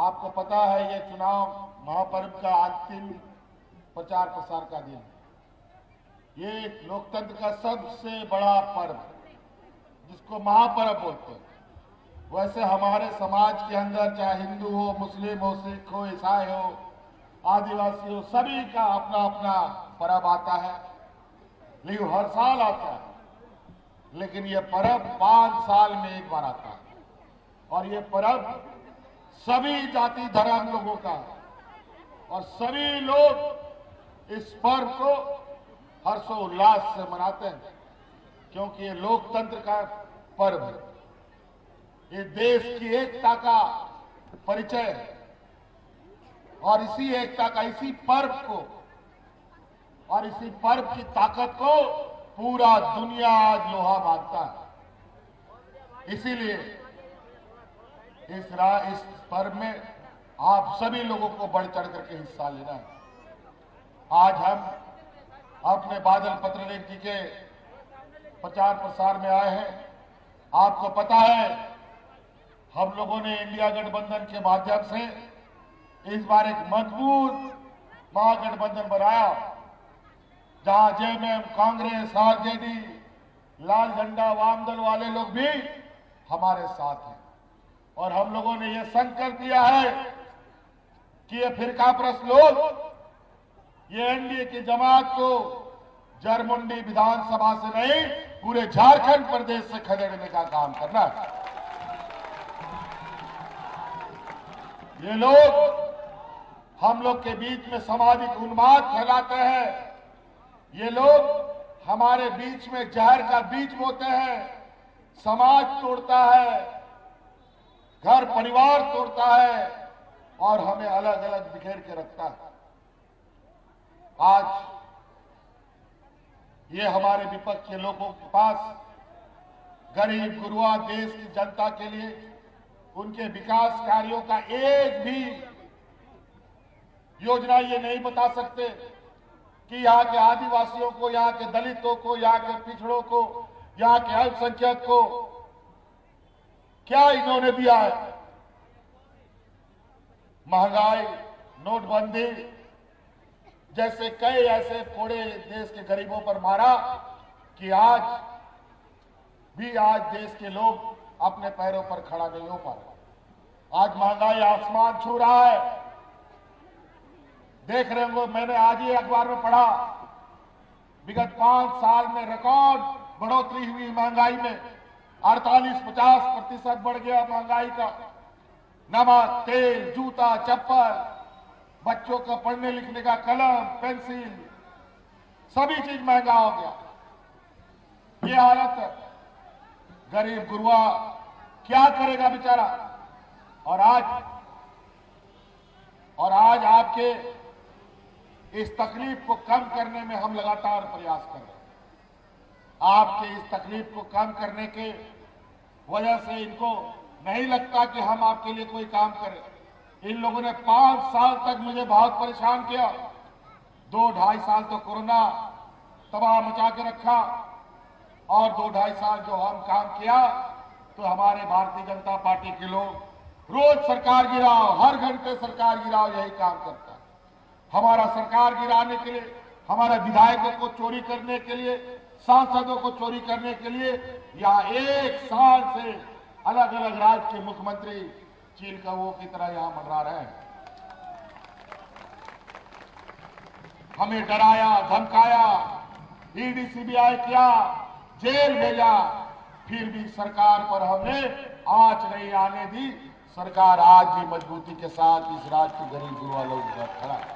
आपको पता है ये चुनाव महापर्व का अंतिम प्रचार प्रसार का दिन है। ये लोकतंत्र का सबसे बड़ा पर्व जिसको महापर्व बोलते हैं। वैसे हमारे समाज के अंदर चाहे हिंदू हो, मुस्लिम हो, सिख हो, ईसाई हो, आदिवासी हो, सभी का अपना अपना पर्व आता है, लेकिन हर साल आता है। लेकिन ये पर्व 5 साल में एक बार आता है और ये पर्व सभी जाति धर्म लोगों का और सभी लोग इस पर्व को हर्षोल्लास से मनाते हैं, क्योंकि ये लोकतंत्र का पर्व है। ये देश की एकता का परिचय है और इसी एकता का, इसी पर्व को और इसी पर्व की ताकत को पूरा दुनिया आज लोहा मानता है। इसीलिए इस पर्व में आप सभी लोगों को बढ़ चढ़ करके हिस्सा लेना है। आज हम अपने बादल पत्रलेख जी के प्रचार प्रसार में आए हैं। आपको पता है हम लोगों ने इंडिया गठबंधन के माध्यम से इस बार एक मजबूत महागठबंधन बनाया, जहां जेएमएम, कांग्रेस, आरजेडी, लाल झंडा, वाम दल वाले लोग भी हमारे साथ हैं। और हम लोगों ने यह संकल्प लिया है कि ये फिरकाप्रस्त लोग ये एनडीए की जमात को जरमुंडी विधानसभा से नहीं, पूरे झारखंड प्रदेश से खदेड़ने का काम करना है। ये लोग हम लोग के बीच में सामाजिक उन्माद फैलाते हैं। ये लोग हमारे बीच में जहर का बीज बोते हैं, समाज तोड़ता है, घर परिवार तोड़ता है और हमें अलग अलग बिखेर के रखता है। आज ये हमारे विपक्ष के लोगों के पास गरीब गुरुआ देश की जनता के लिए उनके विकास कार्यों का एक भी योजना ये नहीं बता सकते कि यहाँ के आदिवासियों को, यहाँ के दलितों को, यहाँ के पिछड़ों को, यहाँ के अल्पसंख्यक को क्या इन्होंने दिया है। महंगाई, नोटबंदी जैसे कई ऐसे फोड़े देश के गरीबों पर मारा कि आज देश के लोग अपने पैरों पर खड़ा नहीं हो पा रहे। आज महंगाई आसमान छू रहा है। देख रहे होंगे, मैंने आज ही अखबार में पढ़ा, विगत 5 साल में रिकॉर्ड बढ़ोतरी हुई महंगाई में। 48-50% बढ़ गया महंगाई का। नमक, तेल, जूता, चप्पल, बच्चों का पढ़ने लिखने का कलम, पेंसिल, सभी चीज महंगा हो गया। ये हालत है। गरीब गुरुआ क्या करेगा बेचारा। और आज आपके इस तकलीफ को कम करने में हम लगातार प्रयास कर रहे हैं। आपके इस तकलीफ को कम करने के वजह से इनको नहीं लगता कि हम आपके लिए कोई काम करें। इन लोगों ने 5 साल तक मुझे बहुत परेशान किया। 2-2.5 साल तो कोरोना तबाह मचा के रखा और 2-2.5 साल जो हम काम किया तो हमारे भारतीय जनता पार्टी के लोग रोज सरकार गिराओ, हर घंटे सरकार गिराओ, यही काम करता है। हमारा सरकार गिराने के लिए, हमारे विधायकों को चोरी करने के लिए, सांसदों को चोरी करने के लिए यहाँ 1 साल से अलग अलग राज्य के मुख्यमंत्री चील कौओं की तरह यहां मंडरा रहे हैं। हमें डराया, धमकाया, ईडी सीबीआई किया, जेल भेजा, फिर भी सरकार पर हमने आंच नहीं आने दी। सरकार आज भी मजबूती के साथ इस राज्य के गरीब गुरुआ लोगों के साथ खड़ा है।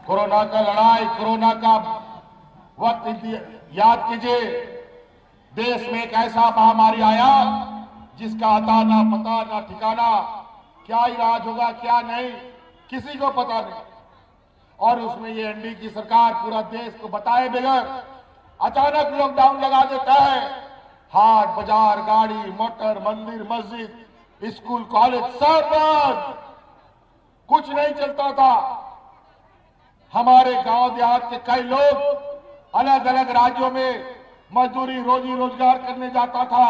कोरोना का लड़ाई, कोरोना का वक्त याद कीजिए। देश में एक ऐसा महामारी आया जिसका अता ना पता ना ठिकाना, क्या इलाज होगा क्या नहीं, किसी को पता नहीं। और उसमें ये एनडीए की सरकार पूरा देश को बताए बगैर अचानक लॉकडाउन लगा देता है। हाट बाजार, गाड़ी मोटर, मंदिर मस्जिद, स्कूल कॉलेज सब बंद, कुछ नहीं चलता था। हमारे गांव देहात के कई लोग अलग अलग राज्यों में मजदूरी, रोजी रोजगार करने जाता था।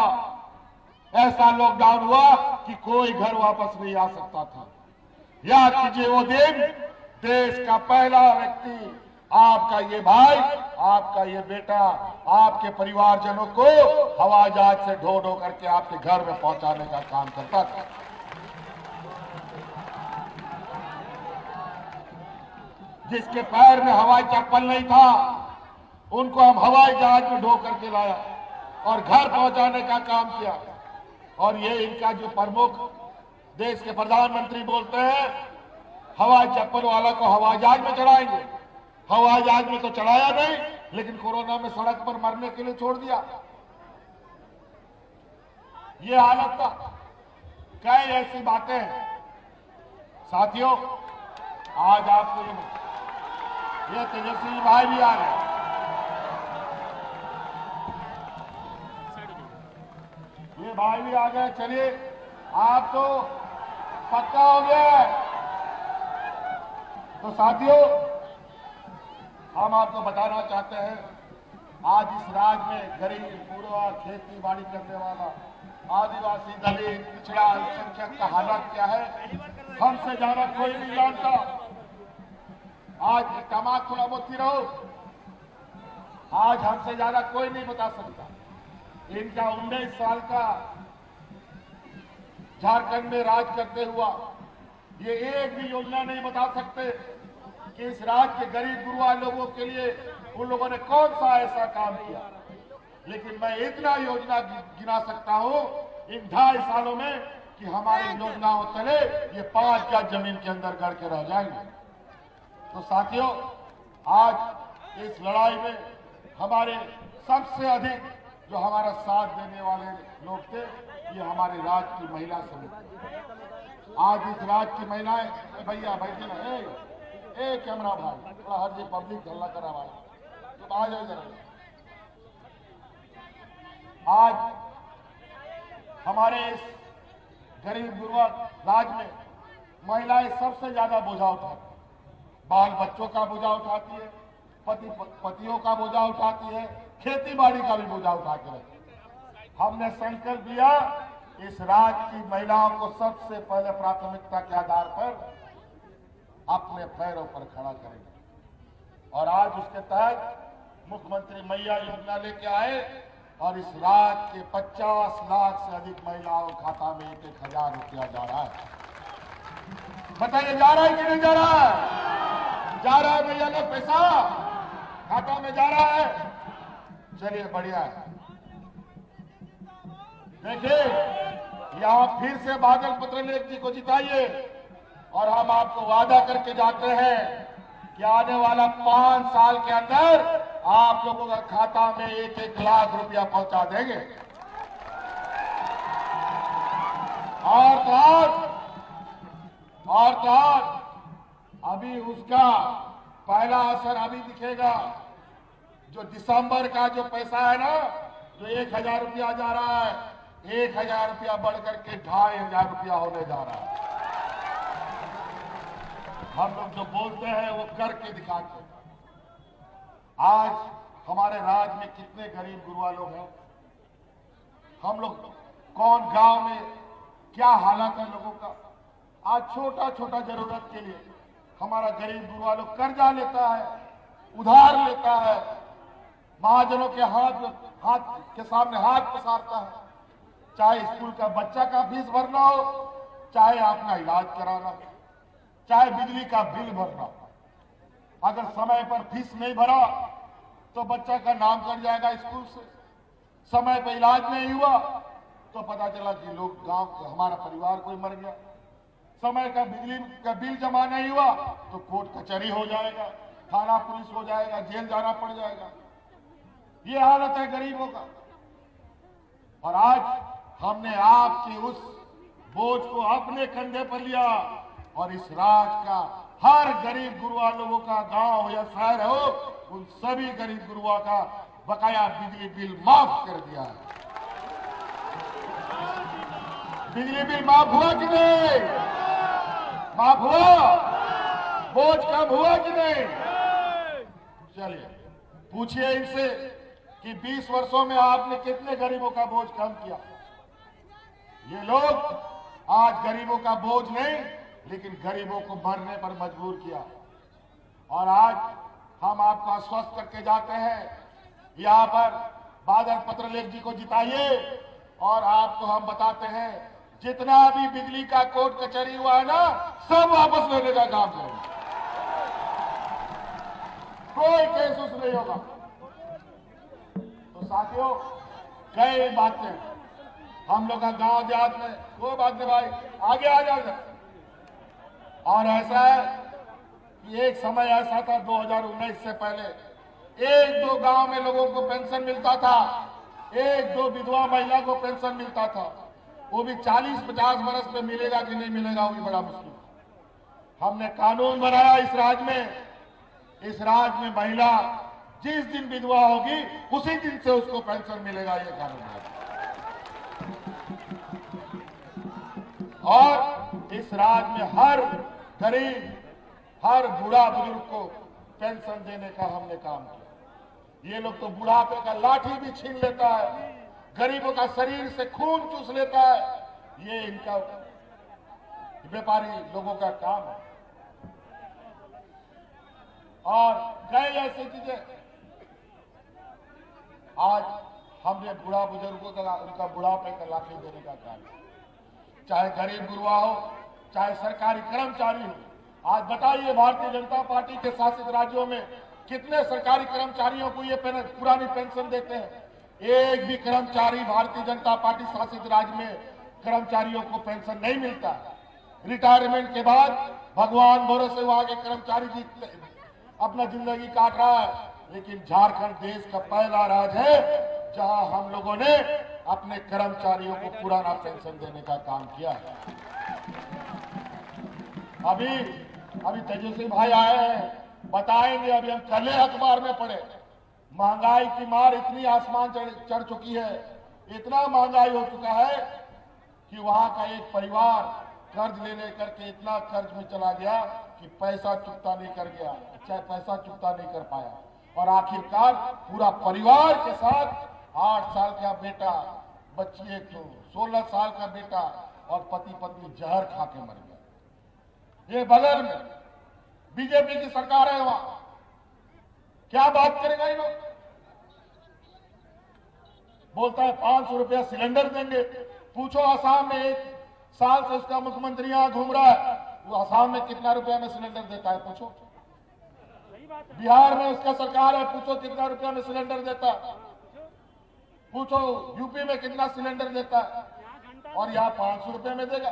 ऐसा लॉकडाउन हुआ कि कोई घर वापस नहीं आ सकता था। याद कीजिए वो दिन, देश का पहला व्यक्ति, आपका ये भाई, आपका ये बेटा, आपके परिवारजनों को हवाई जहाज से ढो ढो करके आपके घर में पहुंचाने का काम करता था। जिसके पैर में हवाई चप्पल नहीं था, उनको हम हवाई जहाज में ढो करके लाया और घर पहुंचाने का काम किया। और ये इनका जो प्रमुख देश के प्रधानमंत्री बोलते हैं, हवाई चप्पल वाला को हवाई जहाज में चढ़ाएंगे। हवाई जहाज में तो चढ़ाया नहीं, लेकिन कोरोना में सड़क पर मरने के लिए छोड़ दिया। ये हालत था। कई ऐसी बातें हैं साथियों। आज आपको ये तेजस्वी भाई भी आ रहे हैं, ये भाई भी आ गए। चलिए, आप तो पक्का हो गया। तो साथियों, हम आपको बताना चाहते हैं, आज इस राज्य में गरीब, पूरा खेती बाड़ी करने वाला, आदिवासी, दलित, पिछड़ा अल्पसंख्यक का हालत क्या है, हमसे ज्यादा कोई नहीं जानता। आज तमाक थोड़ा बोलती रहो, आज हमसे ज्यादा कोई नहीं बता सकता। इनका 19 साल का झारखंड में राज करते हुआ ये एक भी योजना नहीं बता सकते कि इस राज्य के गरीब गुरुआ लोगों के लिए उन लोगों ने कौन सा ऐसा काम किया। लेकिन मैं इतना योजना गिना सकता हूं इन 2.5 सालों में कि हमारी योजनाओं तले ये 5 गज जमीन के अंदर गड़ के रह जाएंगे। तो साथियों, आज इस लड़ाई में हमारे सबसे अधिक जो हमारा साथ देने वाले लोग थे, ये हमारे राज्य की महिला समिति। आज इस राज्य की महिलाएं, भैया बैठे ना, कैमरा भाई थोड़ा हर जी पब्लिक हल्ला करा भाई, तुम आ जाओ जरा। आज हमारे इस गरीब गुरुआ राज्य में महिलाएं सबसे ज्यादा बोझा उठाती, बाल बच्चों का बोझा उठाती है, पतियों का बोझा उठाती है, खेती बाड़ी का भी बोझा उठा के रखती। हमने संकल्प लिया, इस राज्य की महिलाओं को सबसे पहले प्राथमिकता के आधार पर अपने पैरों पर खड़ा करेंगे। और आज उसके तहत मुख्यमंत्री मैया योजना लेके आए और इस राज्य के 50 लाख से अधिक महिलाओं के खाता में 1,000 रुपया जा रहा है। बताइए, जा रहा है कि नहीं जा रहा है? जा रहा है भैया लोग, पैसा खाता में जा रहा है। चलिए, बढ़िया है। देखिए, यहां फिर से बादल पत्रलेख जी को जिताइए और हम आपको वादा करके जाते हैं कि आने वाला 5 साल के अंदर आप लोगों का खाता में 1-1 लाख रुपया पहुंचा देंगे। और तो अभी उसका पहला असर अभी दिखेगा। जो दिसंबर का जो पैसा है ना, जो 1,000 रुपया जा रहा है, 1,000 रुपया बढ़कर के 2,500 रुपया होने जा रहा है। हम लोग जो बोलते हैं वो करके दिखाते हैं। आज हमारे राज्य में कितने गरीब गुरुआ लोग हैं, हम लोग कौन गांव में क्या हालत है लोगों का। आज छोटा छोटा जरूरत के लिए हमारा गरीब गुरुआ लोग कर्जा लेता है, उधार लेता है, महाजनों के हाथ के सामने हाथ पसारता है। चाहे स्कूल का बच्चा का फीस भरना हो, चाहे अपना इलाज कराना हो, चाहे बिजली का बिल भरना हो। अगर समय पर फीस नहीं भरा तो बच्चा का नाम कट जाएगा स्कूल से। समय पर इलाज नहीं हुआ तो पता चला कि लोग गांव का हमारा परिवार कोई मर गया। समय का बिजली का बिल जमा नहीं हुआ तो कोर्ट कचहरी हो जाएगा, थाना पुलिस हो जाएगा, जेल जाना पड़ जाएगा। ये हालत है गरीबों का। और आज हमने आपके उस बोझ को अपने कंधे पर लिया और इस राज्य का हर गरीब गुरुआ लोगों का, गांव या शहर हो, उन सभी गरीब गुरुआ का बकाया बिजली बिल माफ कर दिया है। बिजली बिल माफ हुआ कि नहीं? माफ हुआ? बोझ कम हुआ कि नहीं? चलिए, पूछिए इनसे कि 20 वर्षों में आपने कितने गरीबों का बोझ कम किया। ये लोग आज गरीबों का बोझ नहीं, लेकिन गरीबों को मरने पर मजबूर किया। और आज हम आपको आश्वस्त करके जाते हैं, यहाँ पर बादल पत्रलेख जी को जिताइए और आपको हम बताते हैं जितना भी बिजली का कोर्ट कचहरी हुआ है ना, सब वापस लेने का काम करेंगे। कोई केस उस नहीं होगा। तो साथियों, कई बातें हम लोग का गांव देहात में, कोई बात नहीं भाई, आगे आ जाओ। और ऐसा है कि एक समय ऐसा था 2019 से पहले, एक दो गांव में लोगों को पेंशन मिलता था, एक दो विधवा महिला को पेंशन मिलता था। वो भी 40-50 बरस में मिलेगा कि नहीं मिलेगा, वो भी बड़ा मुश्किल। हमने कानून बनाया इस राज्य में। इस राज्य में महिला जिस दिन विधवा होगी उसी दिन से उसको पेंशन मिलेगा, ये कानून है। और इस राज्य में हर गरीब, हर बूढ़ा बुजुर्ग को पेंशन देने का हमने काम किया। ये लोग तो बुढ़ापे का लाठी भी छीन लेता है, गरीबों का शरीर से खून चूस लेता है। ये इनका व्यापारी लोगों का काम है। और कई ऐसी चीजें आज हमने बूढ़ा बुजुर्गों का उनका बुढ़ापे का लाठी देने का काम किया। चाहे गरीब गुरुआ हो, चाहे सरकारी कर्मचारी हो। आज बताइए, भारतीय जनता पार्टी के शासित राज्यों में कितने सरकारी कर्मचारियों को ये पुरानी पेंशन देते हैं? एक भी कर्मचारी भारतीय जनता पार्टी शासित राज्य में कर्मचारियों को पेंशन नहीं मिलता। रिटायरमेंट के बाद भगवान भरोसे वहां के कर्मचारी जी अपना जिंदगी काट रहा है। लेकिन झारखंड देश का पहला राज्य है जहां हम लोगों ने अपने कर्मचारियों को पुराना पेंशन देने का काम किया है। अभी तेजस्वी भाई आए हैं, बताएंगे। अभी हम कल अखबार में पढ़े, महंगाई की मार इतनी आसमान चढ़ चुकी है, इतना महंगाई हो चुका है कि वहां का एक परिवार कर्ज ले करके इतना कर्ज में चला गया कि पैसा चुकता नहीं कर गया, चाहे पैसा चुकता नहीं कर पाया। और आखिरकार पूरा परिवार के साथ 8 साल का बेटा, बच्ची एक तो 16 साल का बेटा और पति पत्नी जहर खा के मर गया। ये बगल में बीजेपी की सरकार है, वहां क्या बात करेगा ये लोग? बोलता है 500 रुपया सिलेंडर देंगे। पूछो असम में 1 साल से उसका मुख्यमंत्री यहां घूम रहा है, वो असम में कितना रुपया में सिलेंडर देता है? पूछो। बिहार में उसका सरकार है, पूछो कितना रुपया में सिलेंडर देता है? पूछो यूपी में कितना सिलेंडर देता है? और यहाँ 500 रुपये में देगा।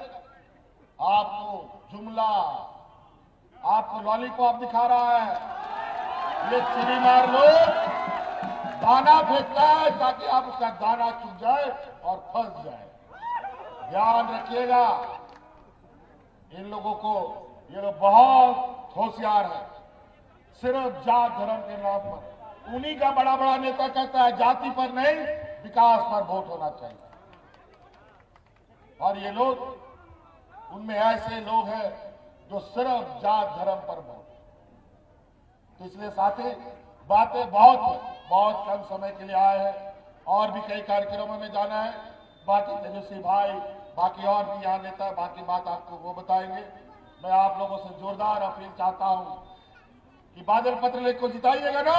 आपको जुमला, आपको लॉलीपॉप दिखा रहा है। ये चिड़ी मार लो, दाना फेंकता है ताकि आप उसका दाना चुक जाए और फंस जाए। ध्यान रखिएगा, इन लोगों को, ये लोग बहुत होशियार है। सिर्फ जात धर्म के नाम पर उन्हीं का बड़ा बड़ा नेता कहता है जाति पर नहीं, विकास पर वोट होना चाहिए। और ये लोग, उनमें ऐसे लोग हैं जो सिर्फ जात धर्म पर वोट। तो इसलिए साथी, बातें बहुत कम समय के लिए आए हैं, और भी कई कार्यक्रमों में जाना है। बाकी तेजस्वी भाई, बाकी और भी यहाँ नेता बाकी बात आपको वो बताएंगे। मैं आप लोगों से जोरदार अपील चाहता हूं कि बादल पत्रलेख को जिताइएगा ना,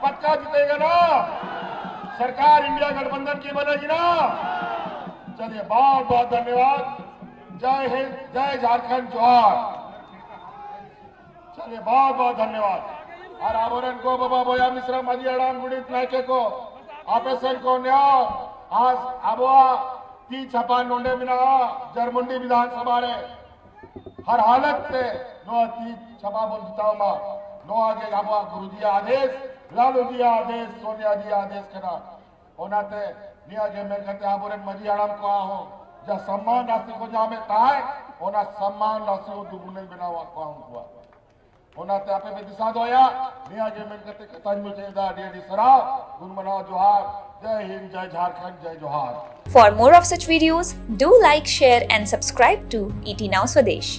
पक्का जितेगा ना, सरकार इंडिया गठबंधन की बनेगी ना। चलिए, बहुत बहुत धन्यवाद। जय हिंद, जय झारखंड, जोहार। चलिए, बहुत बहुत धन्यवाद। और आबोरन को बाबा बोया मिश्रा मजियाड़ाम गुड़ी नायके को ऑपरेशन को न्याय आज आबोआ 3 छपा नोंडे बिना जरमुंडी विधानसभा रे हर हालत से नो 3 छपा बोल जिताओ नो आगे आबोआ गुरुजी आदेश, लालू जी आदेश, सोनिया जी आदेश करा ओनाते निया के मैं कहते आबोरन मजियाड़ाम को आहो जब सम्मान राशि को जा में ताए ओना सम्मान राशि को दुगुने बिना को हुआ ओनाते आपे में दिशा दोया निया के मैं कहते कतान मुझे दा डेडी सरा गुण मनाओ जोहार। जय हिंद, जय झारखंड, जय जोहार। For more of such videos, do like, share and subscribe to ET Now Swadesh.